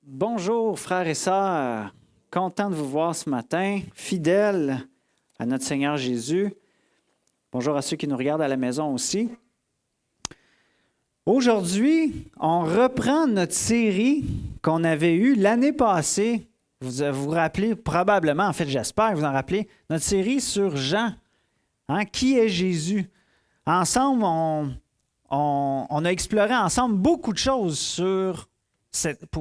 Bonjour frères et sœurs, content de vous voir ce matin, fidèles à notre Seigneur Jésus. Bonjour à ceux qui nous regardent à la maison aussi. Aujourd'hui, on reprend notre série qu'on avait eue l'année passée. Vous vous rappelez probablement, en fait j'espère vous en rappelez, notre série sur Jean. Qui est Jésus? Ensemble, on a exploré ensemble beaucoup de choses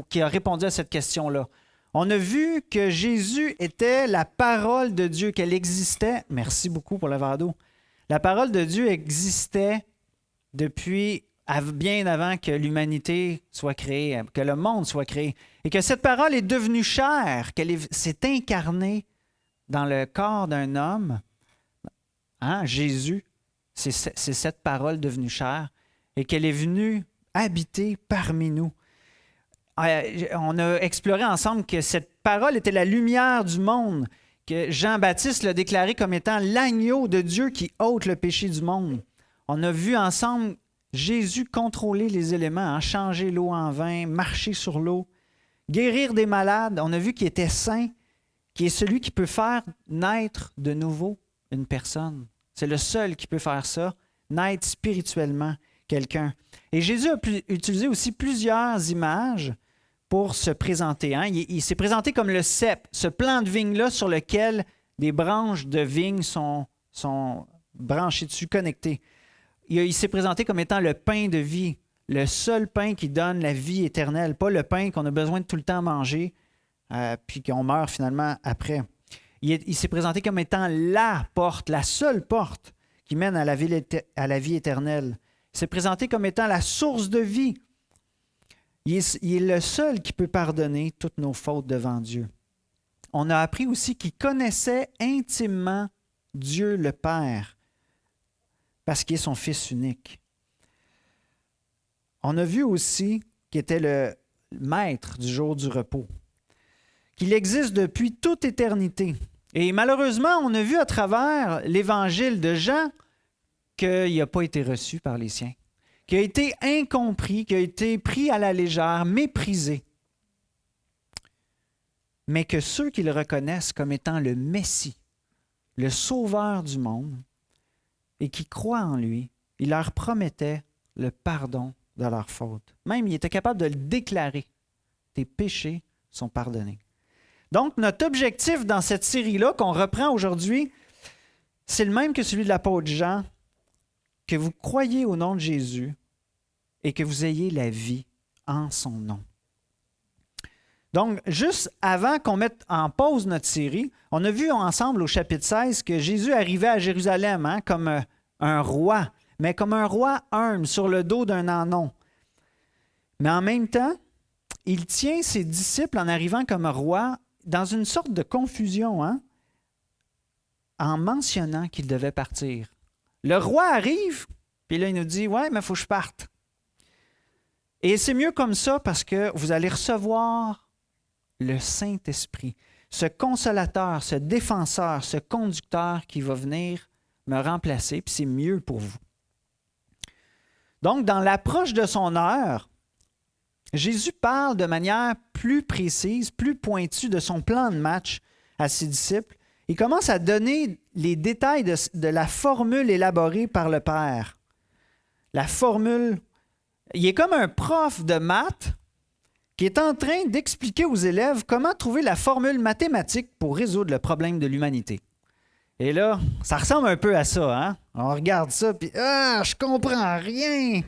qui a répondu à cette question-là. On a vu que Jésus était la parole de Dieu, qu'elle existait. Merci beaucoup pour le verre d'eau. La parole de Dieu existait depuis bien avant que l'humanité soit créée, que le monde soit créé. Et que cette parole est devenue chair, qu'elle s'est incarnée dans le corps d'un homme. Jésus, c'est cette parole devenue chair. Et qu'elle est venue habiter parmi nous. On a exploré ensemble que cette parole était la lumière du monde, que Jean-Baptiste l'a déclaré comme étant l'agneau de Dieu qui ôte le péché du monde. On a vu ensemble Jésus contrôler les éléments, changer l'eau en vin, marcher sur l'eau, guérir des malades. On a vu qu'il était saint, qui est celui qui peut faire naître de nouveau une personne. C'est le seul qui peut faire ça, naître spirituellement quelqu'un. Et Jésus a utilisé aussi plusieurs images pour se présenter. Il s'est présenté comme le cep, ce plant de vigne-là sur lequel des branches de vigne sont branchées dessus, connectées. Il s'est présenté comme étant le pain de vie, le seul pain qui donne la vie éternelle, pas le pain qu'on a besoin de tout le temps manger, puis qu'on meurt finalement après. Il s'est présenté comme étant la porte, la seule porte qui mène à la vie éternelle. Il s'est présenté comme étant la source de vie. Il est le seul qui peut pardonner toutes nos fautes devant Dieu. On a appris aussi qu'il connaissait intimement Dieu le Père parce qu'il est son Fils unique. On a vu aussi qu'il était le maître du jour du repos, qu'il existe depuis toute éternité. Et malheureusement, on a vu à travers l'évangile de Jean qu'il n'a pas été reçu par les siens, qui a été incompris, qui a été pris à la légère, méprisé. Mais que ceux qui le reconnaissent comme étant le Messie, le Sauveur du monde, et qui croient en lui, il leur promettait le pardon de leurs fautes. Même, il était capable de le déclarer. Tes péchés sont pardonnés. Donc, notre objectif dans cette série-là qu'on reprend aujourd'hui, c'est le même que celui de l'apôtre Jean, que vous croyez au nom de Jésus et que vous ayez la vie en son nom. Donc, juste avant qu'on mette en pause notre série, on a vu ensemble au chapitre 16 que Jésus arrivait à Jérusalem comme un roi, mais comme un roi humble sur le dos d'un ânon. Mais en même temps, il tient ses disciples en arrivant comme roi dans une sorte de confusion, en mentionnant qu'il devait partir. Le roi arrive, puis là, il nous dit « Ouais, mais il faut que je parte. » Et c'est mieux comme ça parce que vous allez recevoir le Saint-Esprit, ce consolateur, ce défenseur, ce conducteur qui va venir me remplacer, puis c'est mieux pour vous. Donc, dans l'approche de son heure, Jésus parle de manière plus précise, plus pointue de son plan de match à ses disciples. Il commence à donner les détails de la formule élaborée par le Père. La formule, il est comme un prof de maths qui est en train d'expliquer aux élèves comment trouver la formule mathématique pour résoudre le problème de l'humanité. Et là, ça ressemble un peu à ça, On regarde ça, puis je comprends rien.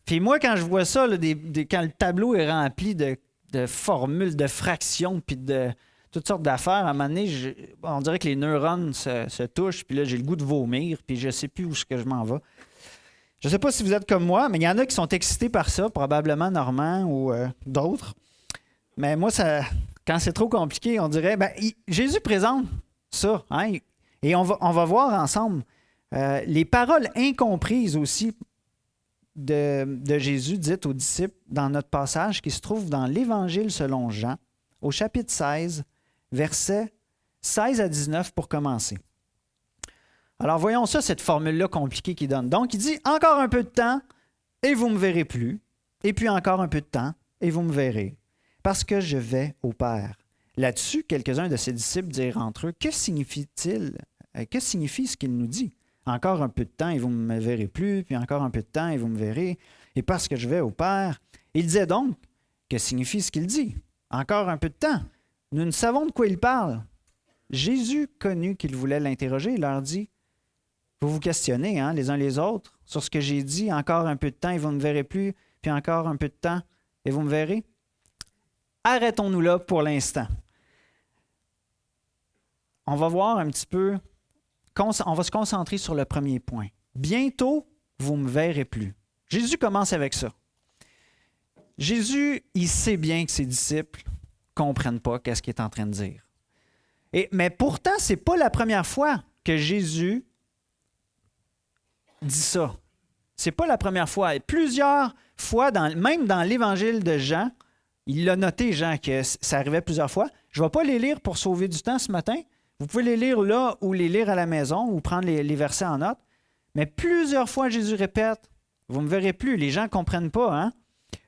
Puis moi, quand je vois ça, quand le tableau est rempli de formules, de fractions, puis de toutes sortes d'affaires, à un moment donné, on dirait que les neurones se touchent, puis là, j'ai le goût de vomir, puis je ne sais plus où je m'en vais. Je ne sais pas si vous êtes comme moi, mais il y en a qui sont excités par ça, probablement Normand ou d'autres. Mais moi, quand c'est trop compliqué, on dirait, Jésus présente ça, et on va voir ensemble les paroles incomprises aussi de Jésus dites aux disciples dans notre passage qui se trouve dans l'Évangile selon Jean, au chapitre 16, versets 16 à 19 pour commencer. Alors voyons ça, cette formule-là compliquée qu'il donne. Donc il dit « Encore un peu de temps et vous ne me verrez plus, et puis encore un peu de temps et vous me verrez. parce que je vais au Père. » Là-dessus, quelques-uns de ses disciples dirent entre eux, « Que signifie-t-il? Que signifie ce qu'il nous dit? Encore un peu de temps et vous ne me verrez plus, puis encore un peu de temps et vous me verrez, et parce que je vais au Père. » Il disait donc, « Que signifie ce qu'il dit? Encore un peu de temps. Nous ne savons de quoi il parle. » Jésus connut qu'il voulait l'interroger et leur dit, « Vous vous questionnez les uns les autres sur ce que j'ai dit, encore un peu de temps et vous ne me verrez plus, puis encore un peu de temps et vous me verrez. » Arrêtons-nous là pour l'instant. On va voir un petit peu, on va se concentrer sur le premier point. Bientôt, vous ne me verrez plus. Jésus commence avec ça. Jésus, il sait bien que ses disciples ne comprennent pas ce qu'il est en train de dire. Mais pourtant, ce n'est pas la première fois que Jésus dit ça. Ce n'est pas la première fois. Et plusieurs fois, même dans l'Évangile de Jean, il l'a noté, Jean, que ça arrivait plusieurs fois. Je ne vais pas les lire pour sauver du temps ce matin. Vous pouvez les lire là ou les lire à la maison ou prendre les versets en note. Mais plusieurs fois, Jésus répète, « Vous ne me verrez plus. » Les gens ne comprennent pas.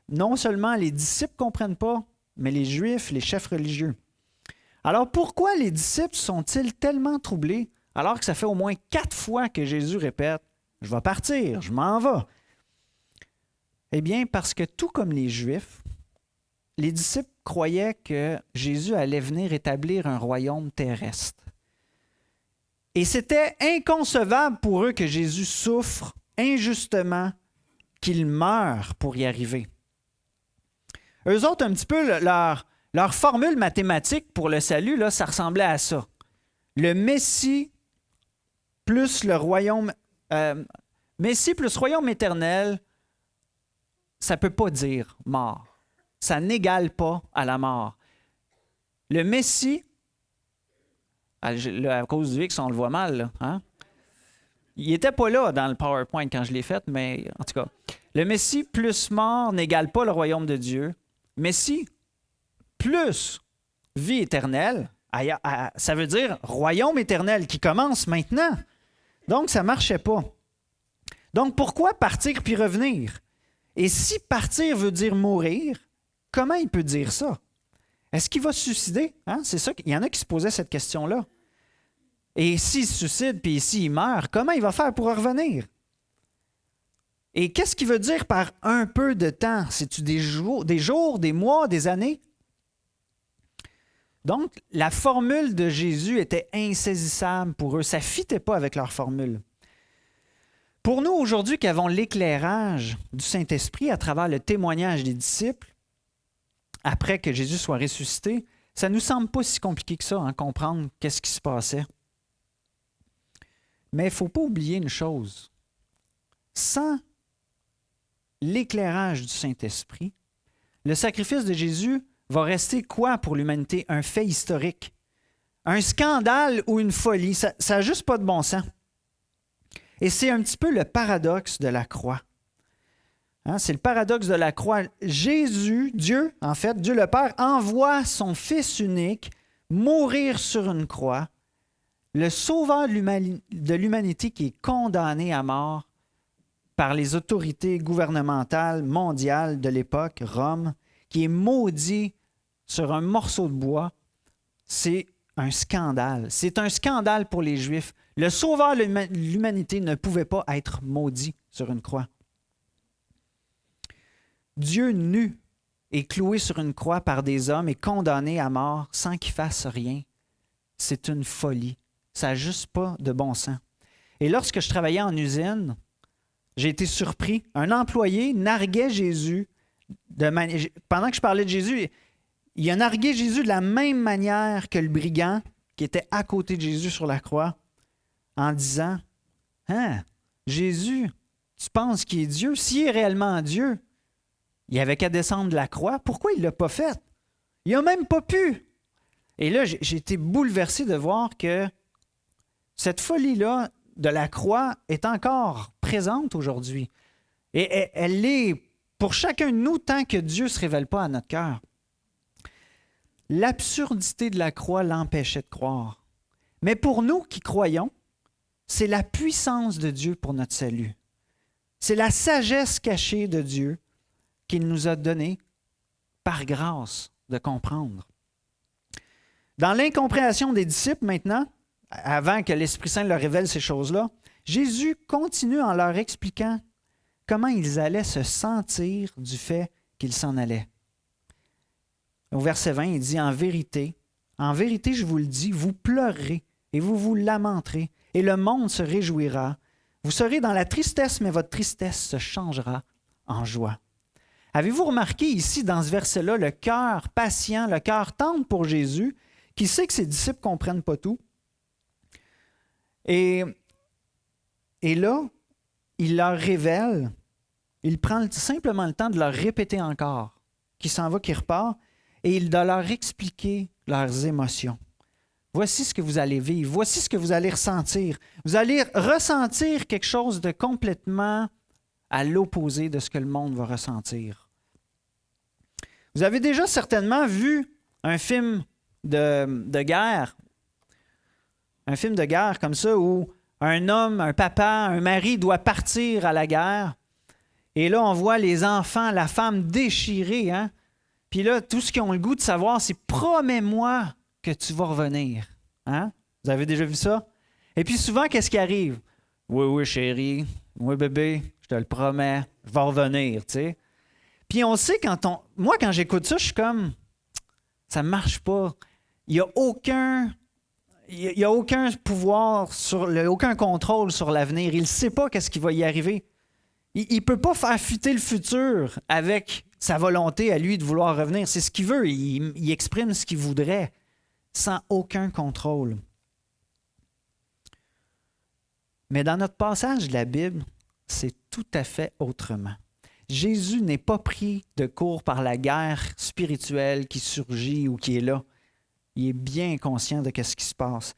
Non seulement les disciples ne comprennent pas, mais les Juifs, les chefs religieux. Alors pourquoi les disciples sont-ils tellement troublés alors que ça fait au moins 4 fois que Jésus répète, « Je vais partir, je m'en vais. » Eh bien, parce que tout comme les Juifs, les disciples croyaient que Jésus allait venir établir un royaume terrestre. Et c'était inconcevable pour eux que Jésus souffre injustement, qu'il meure pour y arriver. Eux autres, un petit peu, leur formule mathématique pour le salut, là, ça ressemblait à ça. Le Messie plus le royaume... Messie plus royaume éternel, ça ne peut pas dire mort. Ça n'égale pas à la mort. Le Messie, à cause du X, on le voit mal, là, il n'était pas là dans le PowerPoint quand je l'ai fait, mais en tout cas, le Messie plus mort n'égale pas le royaume de Dieu. Messie plus vie éternelle, ça veut dire royaume éternel qui commence maintenant. Donc, ça ne marchait pas. Donc, pourquoi partir puis revenir? Et si partir veut dire mourir, comment il peut dire ça? Est-ce qu'il va se suicider? C'est ça. Il y en a qui se posaient cette question-là. Et s'il se suicide puis s'il meurt, comment il va faire pour revenir? Et qu'est-ce qu'il veut dire par un peu de temps? C'est-tu des jours, des mois, des années? Donc, la formule de Jésus était insaisissable pour eux. Ça ne fitait pas avec leur formule. Pour nous, aujourd'hui, qui avons l'éclairage du Saint-Esprit à travers le témoignage des disciples, après que Jésus soit ressuscité, ça ne nous semble pas si compliqué que ça, comprendre qu'est-ce qui se passait. Mais il ne faut pas oublier une chose. Sans l'éclairage du Saint-Esprit, le sacrifice de Jésus va rester quoi pour l'humanité? Un fait historique. Un scandale ou une folie. Ça n'a juste pas de bon sens. Et c'est un petit peu le paradoxe de la croix. C'est le paradoxe de la croix. Jésus, Dieu le Père, envoie son Fils unique mourir sur une croix, le sauveur de l'humanité qui est condamné à mort par les autorités gouvernementales mondiales de l'époque, Rome, qui est maudit sur un morceau de bois. C'est un scandale. C'est un scandale pour les Juifs. Le sauveur de l'humanité ne pouvait pas être maudit sur une croix. Dieu nu est cloué sur une croix par des hommes et condamné à mort sans qu'il fasse rien. C'est une folie. Ça n'a juste pas de bon sens. Et lorsque je travaillais en usine, j'ai été surpris. Un employé narguait Jésus. Pendant que je parlais de Jésus, il a nargué Jésus de la même manière que le brigand qui était à côté de Jésus sur la croix, en disant « Jésus, tu penses qu'il est Dieu? S'il est réellement Dieu, il n'avait qu'à descendre de la croix. Pourquoi il ne l'a pas fait? Il n'a même pas pu. » Et là, j'ai été bouleversé de voir que cette folie-là de la croix est encore présente aujourd'hui. Et elle l'est pour chacun de nous tant que Dieu ne se révèle pas à notre cœur. L'absurdité de la croix l'empêchait de croire. Mais pour nous qui croyons, c'est la puissance de Dieu pour notre salut. C'est la sagesse cachée de Dieu qu'il nous a donnée par grâce. de comprendre. Dans l'incompréhension des disciples maintenant, avant que l'Esprit Saint leur révèle ces choses-là, Jésus continue en leur expliquant comment ils allaient se sentir du fait qu'ils s'en allaient. Au verset 20, il dit, en vérité, je vous le dis, vous pleurerez et vous vous lamenterez, et le monde se réjouira. Vous serez dans la tristesse, mais votre tristesse se changera en joie. Avez-vous remarqué ici, dans ce verset-là, le cœur patient, le cœur tendre pour Jésus, qui sait que ses disciples ne comprennent pas tout? Et là, il leur révèle, il prend simplement le temps de leur répéter encore, qu'il s'en va, qu'il repart, et il doit leur expliquer leurs émotions. Voici ce que vous allez vivre, voici ce que vous allez ressentir. Vous allez ressentir quelque chose de complètement à l'opposé de ce que le monde va ressentir. Vous avez déjà certainement vu un film de guerre, un film de guerre comme ça, où un homme, un papa, un mari doit partir à la guerre. Et là, on voit les enfants, la femme déchirée. Hein? Puis là, tout ce qu'ils ont le goût de savoir, c'est « Promets-moi que tu vas revenir. » Hein? Vous avez déjà vu ça? Et puis souvent, qu'est-ce qui arrive? « Oui, oui, chérie. Oui, bébé, je te le promets. Je vais revenir. » Tu sais? Puis on sait Moi, quand j'écoute ça, je suis comme... Ça ne marche pas. Il n'y a aucun pouvoir, aucun contrôle sur l'avenir. Il ne sait pas qu'est-ce qui va y arriver. Il ne peut pas faire fuiter le futur avec sa volonté à lui de vouloir revenir. C'est ce qu'il veut. Il exprime ce qu'il voudrait sans aucun contrôle. Mais dans notre passage de la Bible, c'est tout à fait autrement. Jésus n'est pas pris de court par la guerre spirituelle qui surgit ou qui est là. Il est bien conscient de ce qui se passe.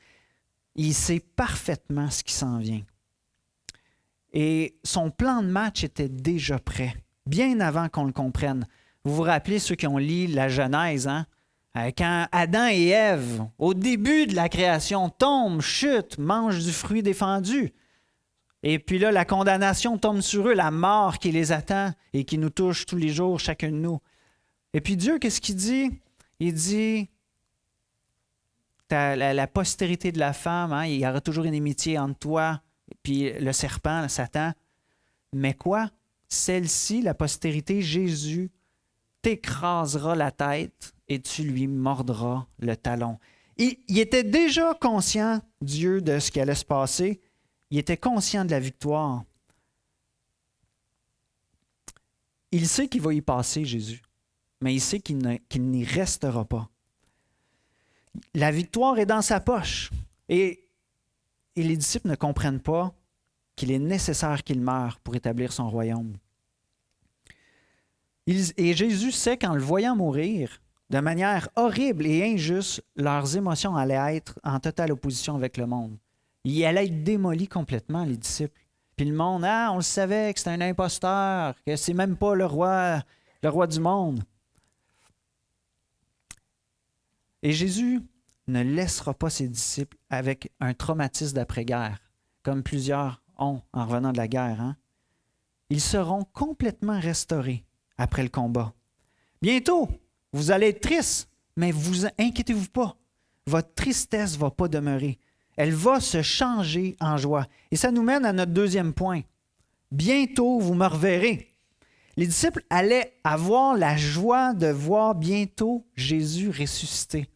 Il sait parfaitement ce qui s'en vient. Et son plan de match était déjà prêt, bien avant qu'on le comprenne. Vous vous rappelez, ceux qui ont lu la Genèse, hein? Quand Adam et Ève, au début de la création, tombent, chutent, mangent du fruit défendu. Et puis là, la condamnation tombe sur eux, la mort qui les attend et qui nous touche tous les jours, chacun de nous. Et puis Dieu, qu'est-ce qu'il dit? Il dit, la postérité de la femme, hein, il y aura toujours une inimitié entre toi et puis le serpent, le Satan. Mais quoi? Celle-ci, la postérité, Jésus, t'écrasera la tête et tu lui mordras le talon. Il était déjà conscient, Dieu, de ce qui allait se passer. Il était conscient de la victoire. Il sait qu'il va y passer, Jésus, mais il sait qu'il n'y restera pas. La victoire est dans sa poche. Et les disciples ne comprennent pas qu'il est nécessaire qu'il meure pour établir son royaume. Et Jésus sait qu'en le voyant mourir, de manière horrible et injuste, leurs émotions allaient être en totale opposition avec le monde. Il allait être démoli complètement, les disciples. Puis le monde, on le savait que c'était un imposteur, que c'est même pas le roi du monde. Et Jésus ne laissera pas ses disciples avec un traumatisme d'après-guerre, comme plusieurs ont en revenant de la guerre. Hein? Ils seront complètement restaurés après le combat. Bientôt, vous allez être tristes, mais vous inquiétez-vous pas. Votre tristesse ne va pas demeurer. Elle va se changer en joie. Et ça nous mène à notre deuxième point. Bientôt, vous me reverrez. Les disciples allaient avoir la joie de voir bientôt Jésus ressuscité.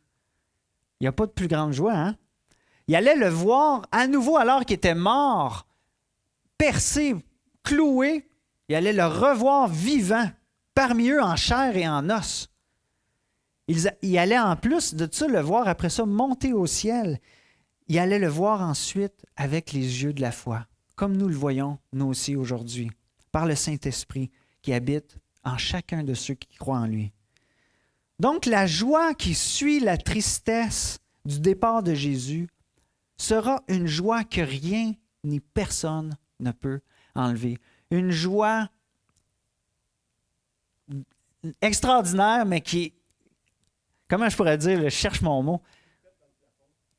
Il n'y a pas de plus grande joie, hein? Ils allaient le voir à nouveau alors qu'il était mort, percé, cloué. Ils allaient le revoir vivant, parmi eux en chair et en os. Ils allaient en plus de ça le voir après ça monter au ciel. Il allait le voir ensuite avec les yeux de la foi, comme nous le voyons, nous aussi aujourd'hui, par le Saint-Esprit qui habite en chacun de ceux qui croient en lui. Donc, la joie qui suit la tristesse du départ de Jésus sera une joie que rien ni personne ne peut enlever. Une joie extraordinaire, mais qui est, comment je pourrais dire, je cherche mon mot,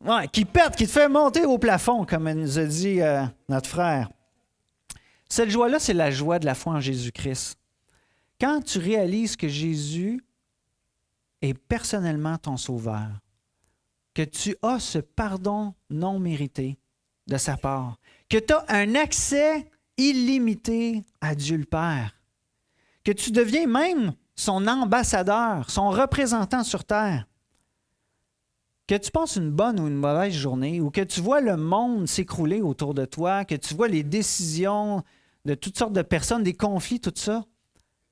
ouais, qui pète, qui te fait monter au plafond, comme nous a dit notre frère. Cette joie-là, c'est la joie de la foi en Jésus-Christ. Quand tu réalises que Jésus est personnellement ton sauveur, que tu as ce pardon non mérité de sa part, que tu as un accès illimité à Dieu le Père, que tu deviens même son ambassadeur, son représentant sur terre, que tu passes une bonne ou une mauvaise journée, ou que tu vois le monde s'écrouler autour de toi, que tu vois les décisions de toutes sortes de personnes, des conflits, tout ça,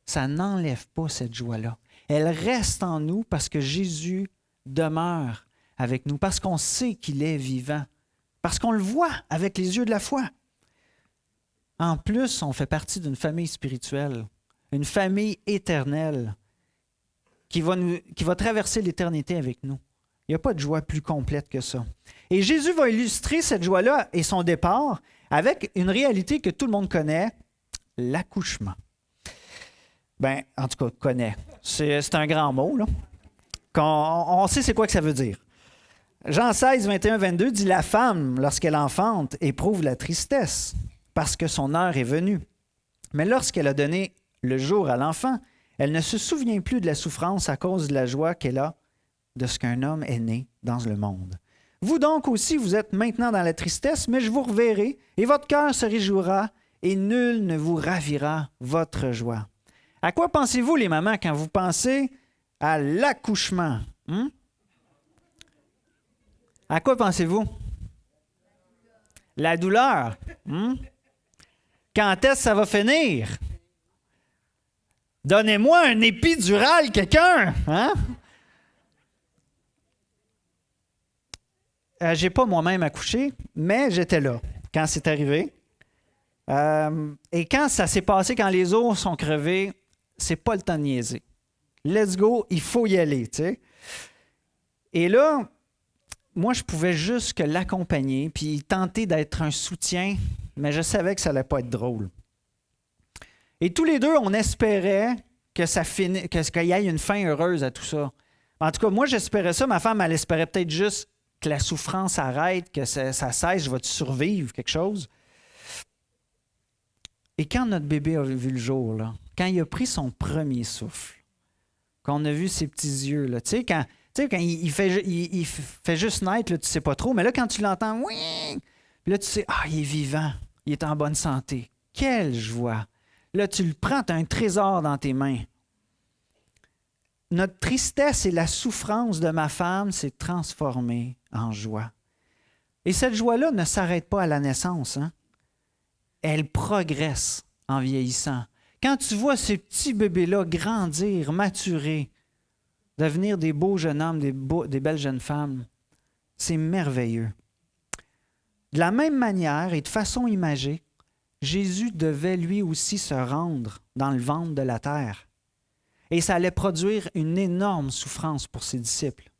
ça n'enlève pas cette joie-là. Elle reste en nous parce que Jésus demeure avec nous, parce qu'on sait qu'il est vivant, parce qu'on le voit avec les yeux de la foi. En plus, on fait partie d'une famille spirituelle, une famille éternelle qui va traverser l'éternité avec nous. Il n'y a pas de joie plus complète que ça. Et Jésus va illustrer cette joie-là et son départ avec une réalité que tout le monde connaît, l'accouchement. Bien, en tout cas, connaît. C'est un grand mot, là. On sait c'est quoi que ça veut dire. Jean 16, 21, 22 dit « La femme, lorsqu'elle enfante, éprouve la tristesse, parce que son heure est venue. Mais lorsqu'elle a donné le jour à l'enfant, elle ne se souvient plus de la souffrance à cause de la joie qu'elle a de ce qu'un homme est né dans le monde. Vous donc aussi, vous êtes maintenant dans la tristesse, mais je vous reverrai, et votre cœur se réjouira, et nul ne vous ravira votre joie. » À quoi pensez-vous, les mamans, quand vous pensez à l'accouchement? À quoi pensez-vous? La douleur. Quand est-ce que ça va finir? Donnez-moi un épidural, quelqu'un! J'ai pas moi-même accouché, mais j'étais là quand c'est arrivé. Et quand ça s'est passé, quand les os sont crevés, c'est pas le temps de niaiser. Let's go, il faut y aller, tu sais. Et là, moi, je pouvais juste que l'accompagner puis tenter d'être un soutien, mais je savais que ça allait pas être drôle. Et tous les deux, on espérait que ça finisse, qu'il y ait une fin heureuse à tout ça. En tout cas, moi, j'espérais ça. Ma femme, elle espérait peut-être juste que la souffrance arrête, que ça cesse, je vais survivre, quelque chose. Et quand notre bébé a vu le jour, là, quand il a pris son premier souffle, qu'on a vu ses petits yeux, là, tu sais, quand il fait juste naître, là, tu ne sais pas trop, mais là, quand tu l'entends, oui, puis là, tu sais, il est vivant, il est en bonne santé. Quelle joie! Là, tu le prends, tu as un trésor dans tes mains. Notre tristesse et la souffrance de ma femme s'est transformée en joie. Et cette joie-là ne s'arrête pas à la naissance, hein? Elle progresse en vieillissant. Quand tu vois ces petits bébés-là grandir, maturer, devenir des beaux jeunes hommes, des belles jeunes femmes, c'est merveilleux. De la même manière et de façon imagée, Jésus devait lui aussi se rendre dans le ventre de la terre. Et ça allait produire une énorme souffrance pour ses disciples.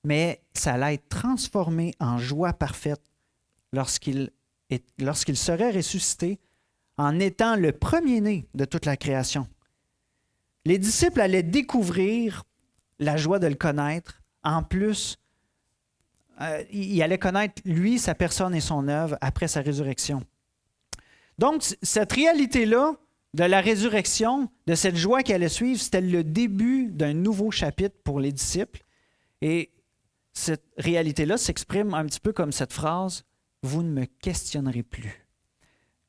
Mais ça allait être transformé en joie parfaite lorsqu'il serait ressuscité en étant le premier-né de toute la création. Les disciples allaient découvrir la joie de le connaître. En plus, il allait connaître lui, sa personne et son œuvre après sa résurrection. Donc, cette réalité-là de la résurrection, de cette joie qui allait suivre, c'était le début d'un nouveau chapitre pour les disciples. Et cette réalité-là s'exprime un petit peu comme cette phrase « Vous ne me questionnerez plus ».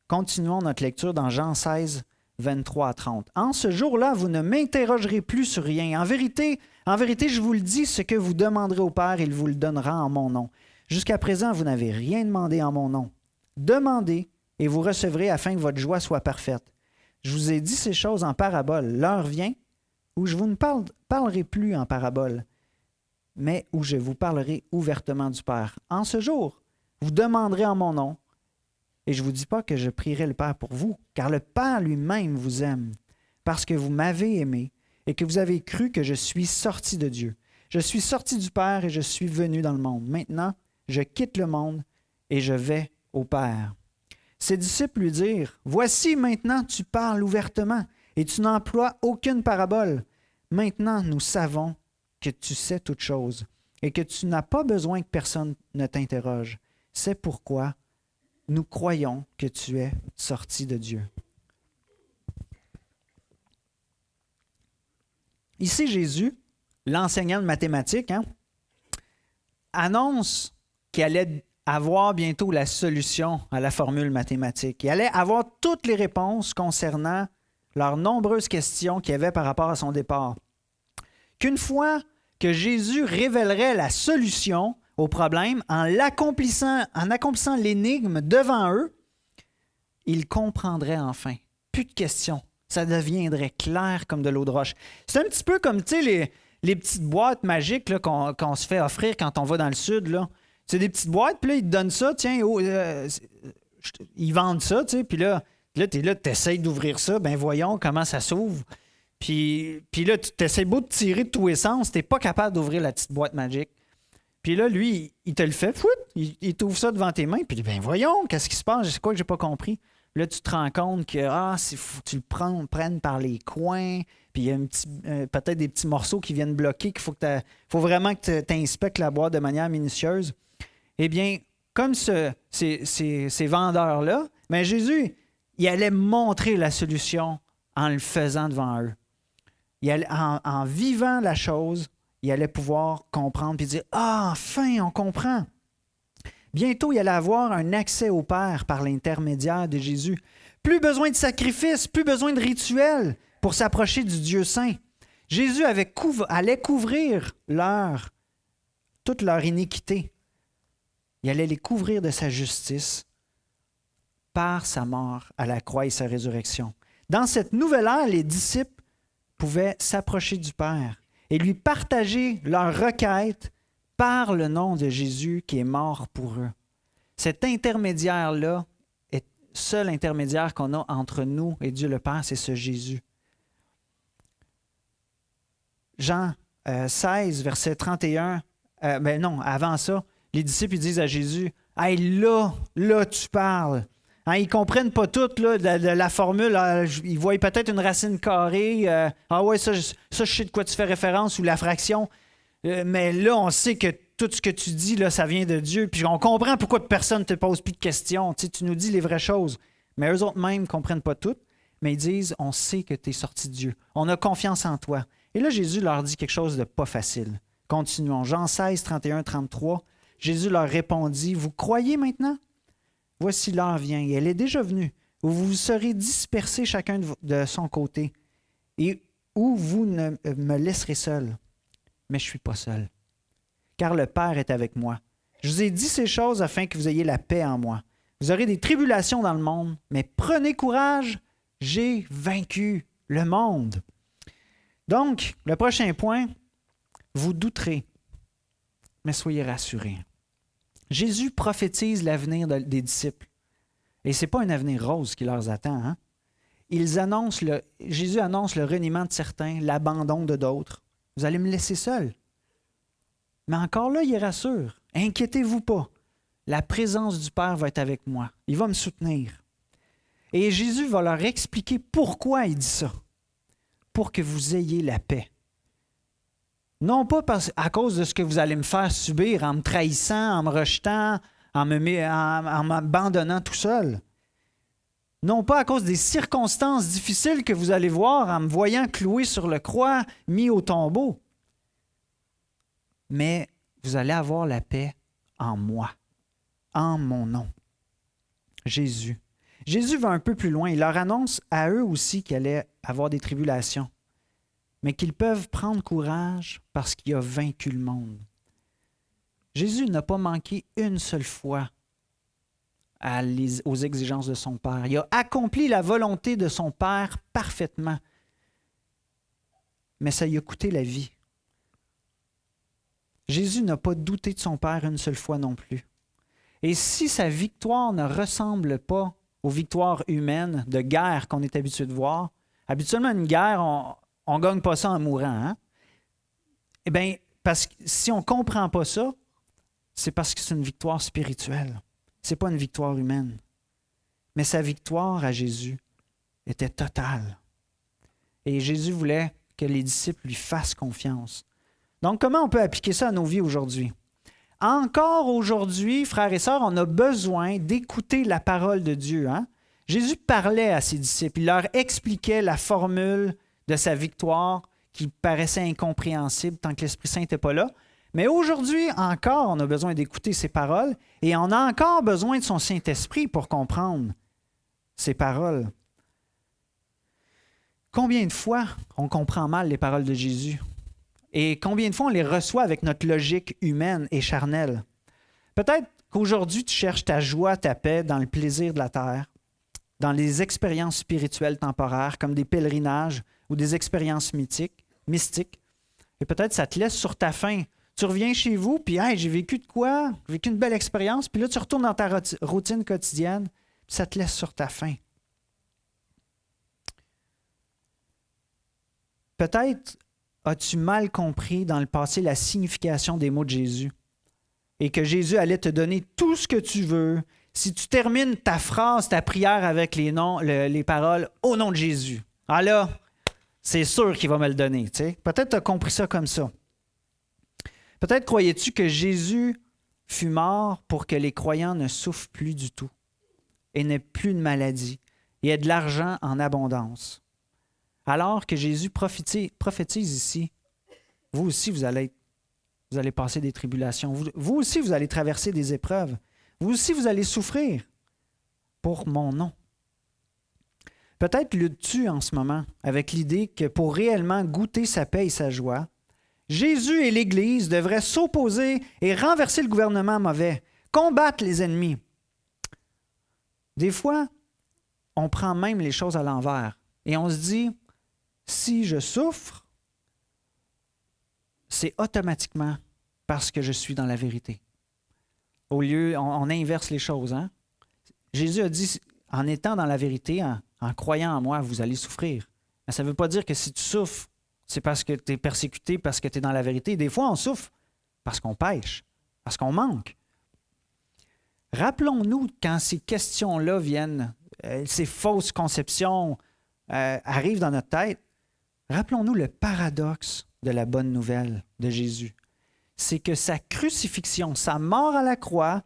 Continuons notre lecture dans Jean 16, 23 à 30. « En ce jour-là, vous ne m'interrogerez plus sur rien. En vérité, je vous le dis, ce que vous demanderez au Père, il vous le donnera en mon nom. Jusqu'à présent, vous n'avez rien demandé en mon nom. Demandez et vous recevrez afin que votre joie soit parfaite. Je vous ai dit ces choses en parabole. L'heure vient où je vous ne parlerai plus en parabole, mais où je vous parlerai ouvertement du Père. En ce jour, vous demanderez en mon nom, et je ne vous dis pas que je prierai le Père pour vous, car le Père lui-même vous aime, parce que vous m'avez aimé et que vous avez cru que je suis sorti de Dieu. Je suis sorti du Père et je suis venu dans le monde. Maintenant, je quitte le monde et je vais au Père. » Ses disciples lui dirent, « Voici maintenant tu parles ouvertement et tu n'emploies aucune parabole. Maintenant nous savons que tu sais toutes choses et que tu n'as pas besoin que personne ne t'interroge. C'est pourquoi nous croyons que tu es sorti de Dieu. » Ici, Jésus l'enseignant de mathématiques, annonce qu'il allait avoir bientôt la solution à la formule mathématique. Il allait avoir toutes les réponses concernant leurs nombreuses questions qu'il y avait par rapport à son départ. Qu'une fois que Jésus révélerait la solution au problème en accomplissant l'énigme devant eux, ils comprendraient enfin. Plus de questions. Ça deviendrait clair comme de l'eau de roche. C'est un petit peu comme, tu sais, les petites boîtes magiques là, qu'on se fait offrir quand on va dans le sud. Là. C'est des petites boîtes, puis là, ils te donnent ça. Tiens, ils vendent ça, tu sais. Puis là, tu essaies d'ouvrir ça. Ben voyons comment ça s'ouvre. Puis là, tu essaies beau de tirer de tous les sens. Tu n'es pas capable d'ouvrir la petite boîte magique. Puis là, lui, il te le fait. Il t'ouvre ça devant tes mains. Puis ben voyons, qu'est-ce qui se passe? C'est quoi que j'ai pas compris? Là, tu te rends compte que faut que tu le prennes par les coins, puis il y a peut-être des petits morceaux qui viennent bloquer, qu'il faut vraiment que tu inspectes la boîte de manière minutieuse. Eh bien, comme ces vendeurs-là, mais Jésus, il allait montrer la solution en le faisant devant eux. En vivant la chose, il allait pouvoir comprendre et dire « Ah, enfin, on comprend! » Bientôt, il allait avoir un accès au Père par l'intermédiaire de Jésus. Plus besoin de sacrifices, plus besoin de rituels pour s'approcher du Dieu saint. Jésus allait couvrir toute leur iniquité. Il allait les couvrir de sa justice par sa mort à la croix et sa résurrection. Dans cette nouvelle ère, les disciples pouvaient s'approcher du Père et lui partager leurs requêtes par le nom de Jésus qui est mort pour eux. Cet intermédiaire-là est le seul intermédiaire qu'on a entre nous et Dieu le Père, c'est ce Jésus. Jean 16, verset 31, avant ça, les disciples ils disent à Jésus, « Hey, là, tu parles. » Ils ne comprennent pas tout là, de la formule. Ils voient peut-être une racine carrée. Ça, je sais de quoi tu fais référence, ou la fraction. Mais là, on sait que tout ce que tu dis, là, ça vient de Dieu. Puis on comprend pourquoi personne ne te pose plus de questions. Tu nous dis les vraies choses. Mais eux autres même ne comprennent pas tout. Mais ils disent, on sait que tu es sorti de Dieu. On a confiance en toi. Et là, Jésus leur dit quelque chose de pas facile. Continuons. Jean 16, 31, 33. Jésus leur répondit, « Vous croyez maintenant? Voici l'heure vient, et elle est déjà venue, où vous serez dispersés chacun de son côté, et où vous ne me laisserez seul. Mais je ne suis pas seul, car le Père est avec moi. Je vous ai dit ces choses afin que vous ayez la paix en moi. Vous aurez des tribulations dans le monde, mais prenez courage, j'ai vaincu le monde. » Donc, le prochain point, vous douterez, mais soyez rassurés. Jésus prophétise l'avenir des disciples. Et ce n'est pas un avenir rose qui leur attend. Hein? Jésus annonce le reniement de certains, l'abandon de d'autres. Vous allez me laisser seul. Mais encore là, il rassure. Inquiétez-vous pas. La présence du Père va être avec moi. Il va me soutenir. Et Jésus va leur expliquer pourquoi il dit ça. Pour que vous ayez la paix. Non pas à cause de ce que vous allez me faire subir en me trahissant, en me rejetant, en m'abandonnant tout seul. Non pas à cause des circonstances difficiles que vous allez voir en me voyant cloué sur le croix, mis au tombeau. Mais vous allez avoir la paix en moi, en mon nom. Jésus. Jésus va un peu plus loin. Il leur annonce à eux aussi qu'il allait avoir des tribulations, mais qu'ils peuvent prendre courage parce qu'il a vaincu le monde. Jésus n'a pas manqué une seule fois aux exigences de son Père. Il a accompli la volonté de son Père parfaitement, mais ça lui a coûté la vie. Jésus n'a pas douté de son Père une seule fois non plus. Et si sa victoire ne ressemble pas aux victoires humaines de guerre qu'on est habitué de voir, habituellement une guerre, on ne gagne pas ça en mourant. Hein? Eh bien, parce que si on ne comprend pas ça, c'est parce que c'est une victoire spirituelle. Ce n'est pas une victoire humaine. Mais sa victoire à Jésus était totale. Et Jésus voulait que les disciples lui fassent confiance. Donc, comment on peut appliquer ça à nos vies aujourd'hui? Encore aujourd'hui, frères et sœurs, on a besoin d'écouter la parole de Dieu. Hein? Jésus parlait à ses disciples. Il leur expliquait la formule de sa victoire qui paraissaient incompréhensibles tant que l'Esprit Saint n'était pas là. Mais aujourd'hui encore, on a besoin d'écouter ses paroles et on a encore besoin de son Saint-Esprit pour comprendre ces paroles. Combien de fois on comprend mal les paroles de Jésus? Et combien de fois on les reçoit avec notre logique humaine et charnelle? Peut-être qu'aujourd'hui, tu cherches ta joie, ta paix dans le plaisir de la terre, dans les expériences spirituelles temporaires, comme des pèlerinages ou des expériences mystiques. Et peut-être ça te laisse sur ta faim. Tu reviens chez vous, puis hey, j'ai vécu de quoi? J'ai vécu une belle expérience, puis là, tu retournes dans ta routine quotidienne, puis ça te laisse sur ta faim. Peut-être as-tu mal compris dans le passé la signification des mots de Jésus et que Jésus allait te donner tout ce que tu veux si tu termines ta phrase, ta prière avec les paroles « Au nom de Jésus ». Ah là, c'est sûr qu'il va me le donner. Tu sais. Peut-être tu as compris ça comme ça. Peut-être croyais-tu que Jésus fut mort pour que les croyants ne souffrent plus du tout et n'aient plus de maladie et aient de l'argent en abondance. Alors que Jésus prophétise ici, vous aussi vous allez passer des tribulations. Vous aussi vous allez traverser des épreuves. Vous aussi vous allez souffrir pour mon nom. Peut-être luttes-tu en ce moment avec l'idée que pour réellement goûter sa paix et sa joie, Jésus et l'Église devraient s'opposer et renverser le gouvernement mauvais, combattre les ennemis. Des fois, on prend même les choses à l'envers et on se dit, si je souffre, c'est automatiquement parce que je suis dans la vérité. Au lieu, on inverse les choses. Hein? Jésus a dit, en étant dans la vérité, en croyant en moi, vous allez souffrir. Mais ça ne veut pas dire que si tu souffres, c'est parce que tu es persécuté, parce que tu es dans la vérité. Des fois, on souffre parce qu'on pêche, parce qu'on manque. Rappelons-nous quand ces questions-là viennent, ces fausses conceptions arrivent dans notre tête, rappelons-nous le paradoxe de la bonne nouvelle de Jésus. C'est que sa crucifixion, sa mort à la croix,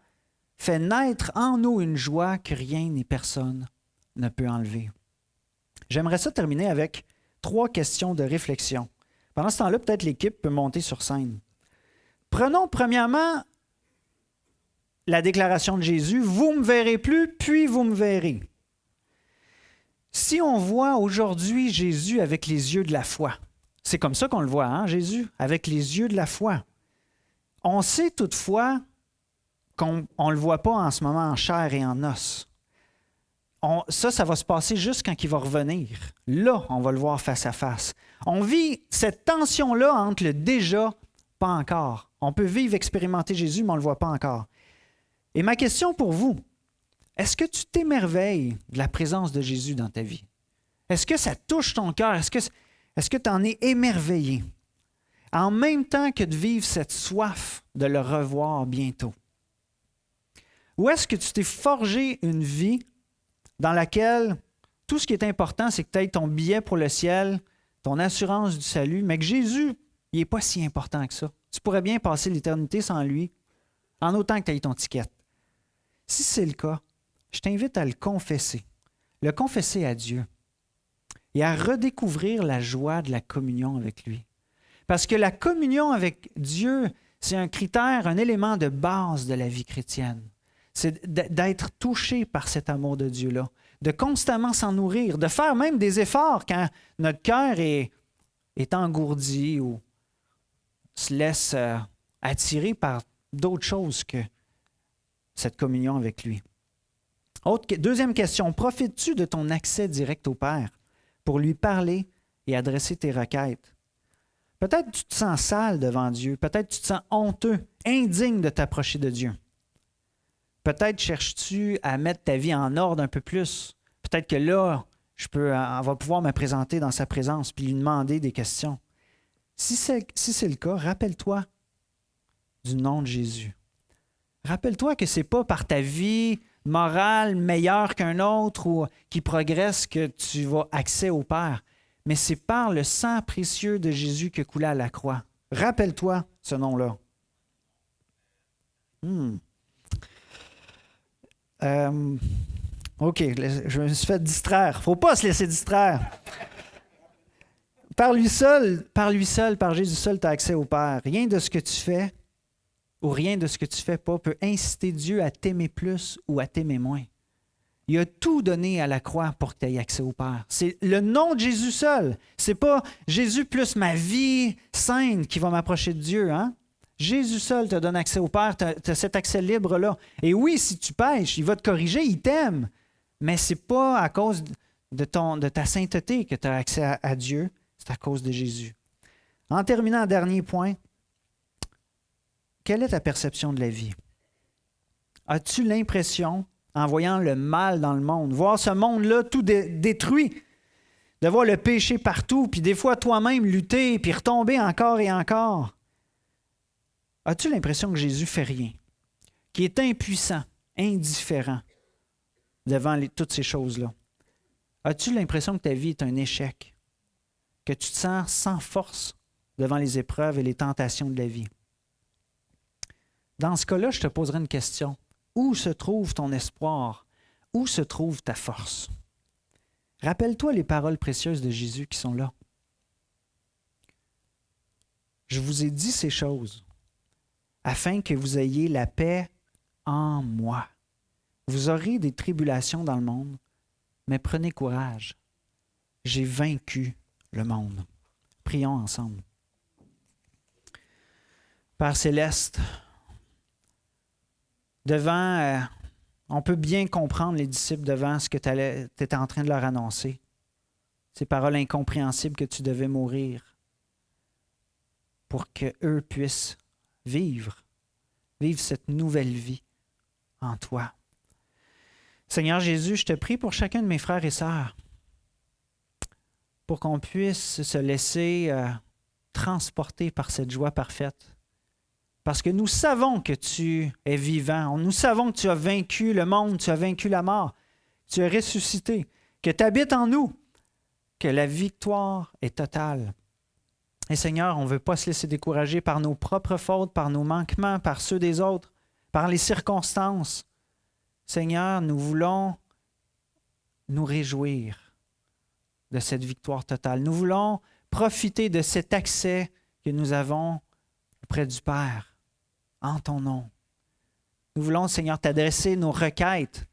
fait naître en nous une joie que rien ni personne ne peut enlever. J'aimerais ça terminer avec 3 questions de réflexion. Pendant ce temps-là, peut-être l'équipe peut monter sur scène. Prenons premièrement la déclaration de Jésus, « Vous ne me verrez plus, puis vous me verrez ». Si on voit aujourd'hui Jésus avec les yeux de la foi, c'est comme ça qu'on le voit, hein, Jésus, avec les yeux de la foi. On sait toutefois qu'on ne le voit pas en ce moment en chair et en os. Ça va se passer juste quand il va revenir. Là, on va le voir face à face. On vit cette tension-là entre le déjà, pas encore. On peut vivre, expérimenter Jésus, mais on ne le voit pas encore. Et ma question pour vous, est-ce que tu t'émerveilles de la présence de Jésus dans ta vie? Est-ce que ça touche ton cœur? Est-ce que tu en es émerveillé? En même temps que de vivre cette soif de le revoir bientôt. Ou est-ce que tu t'es forgé une vie dans laquelle tout ce qui est important, c'est que tu aies ton billet pour le ciel, ton assurance du salut, mais que Jésus, il n'est pas si important que ça. Tu pourrais bien passer l'éternité sans lui, en autant que tu aies ton ticket. Si c'est le cas, je t'invite à le confesser à Dieu et à redécouvrir la joie de la communion avec lui. Parce que la communion avec Dieu, c'est un critère, un élément de base de la vie chrétienne. C'est d'être touché par cet amour de Dieu-là, de constamment s'en nourrir, de faire même des efforts quand notre cœur est engourdi ou se laisse attirer par d'autres choses que cette communion avec lui. Deuxième question, profites-tu de ton accès direct au Père pour lui parler et adresser tes requêtes? Peut-être tu te sens sale devant Dieu, peut-être tu te sens honteux, indigne de t'approcher de Dieu. Peut-être cherches-tu à mettre ta vie en ordre un peu plus. Peut-être que là, on va pouvoir me présenter dans sa présence puis lui demander des questions. Si c'est le cas, rappelle-toi du nom de Jésus. Rappelle-toi que ce n'est pas par ta vie morale meilleure qu'un autre ou qui progresse que tu vas accès au Père, mais c'est par le sang précieux de Jésus qui coulait à la croix. Rappelle-toi ce nom-là. OK, je me suis fait distraire. Il ne faut pas se laisser distraire. Par Jésus seul, tu as accès au Père. Rien de ce que tu fais ou rien de ce que tu fais pas peut inciter Dieu à t'aimer plus ou à t'aimer moins. Il a tout donné à la croix pour que tu aies accès au Père. C'est le nom de Jésus seul. C'est pas Jésus plus ma vie sainte qui va m'approcher de Dieu. Hein? Jésus seul te donne accès au Père. Tu as cet accès libre-là. Et oui, si tu pêches, il va te corriger, il t'aime. Mais ce n'est pas à cause de ta sainteté que tu as accès à Dieu. C'est à cause de Jésus. En terminant, dernier point, quelle est ta perception de la vie? As-tu l'impression, en voyant le mal dans le monde, voir ce monde-là tout détruit, de voir le péché partout, puis des fois toi-même lutter, puis retomber encore et encore, as-tu l'impression que Jésus fait rien, qu'il est impuissant, indifférent devant toutes ces choses-là? As-tu l'impression que ta vie est un échec, que tu te sens sans force devant les épreuves et les tentations de la vie? Dans ce cas-là, je te poserai une question. Où se trouve ton espoir? Où se trouve ta force? Rappelle-toi les paroles précieuses de Jésus qui sont là. Je vous ai dit ces choses afin que vous ayez la paix en moi. Vous aurez des tribulations dans le monde, mais prenez courage. J'ai vaincu le monde. Prions ensemble. Père céleste, on peut bien comprendre les disciples devant ce que tu étais en train de leur annoncer. Ces paroles incompréhensibles que tu devais mourir pour qu'eux puissent vivre cette nouvelle vie en toi. Seigneur Jésus, je te prie pour chacun de mes frères et sœurs, pour qu'on puisse se laisser transporter par cette joie parfaite. Parce que nous savons que tu es vivant. Nous savons que tu as vaincu le monde, tu as vaincu la mort, tu as ressuscité, que tu habites en nous, que la victoire est totale. Et Seigneur, on ne veut pas se laisser décourager par nos propres fautes, par nos manquements, par ceux des autres, par les circonstances. Seigneur, nous voulons nous réjouir de cette victoire totale. Nous voulons profiter de cet accès que nous avons auprès du Père, en ton nom. Nous voulons, Seigneur, t'adresser nos requêtes,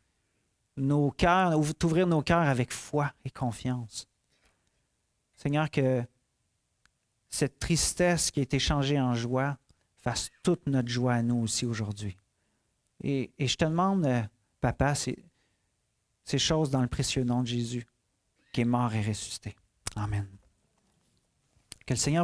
nos cœurs, t'ouvrir nos cœurs avec foi et confiance. Seigneur, que cette tristesse qui a été changée en joie fasse toute notre joie à nous aussi aujourd'hui. Et je te demande, Papa, ces choses dans le précieux nom de Jésus, qui est mort et ressuscité. Amen. Que le Seigneur vous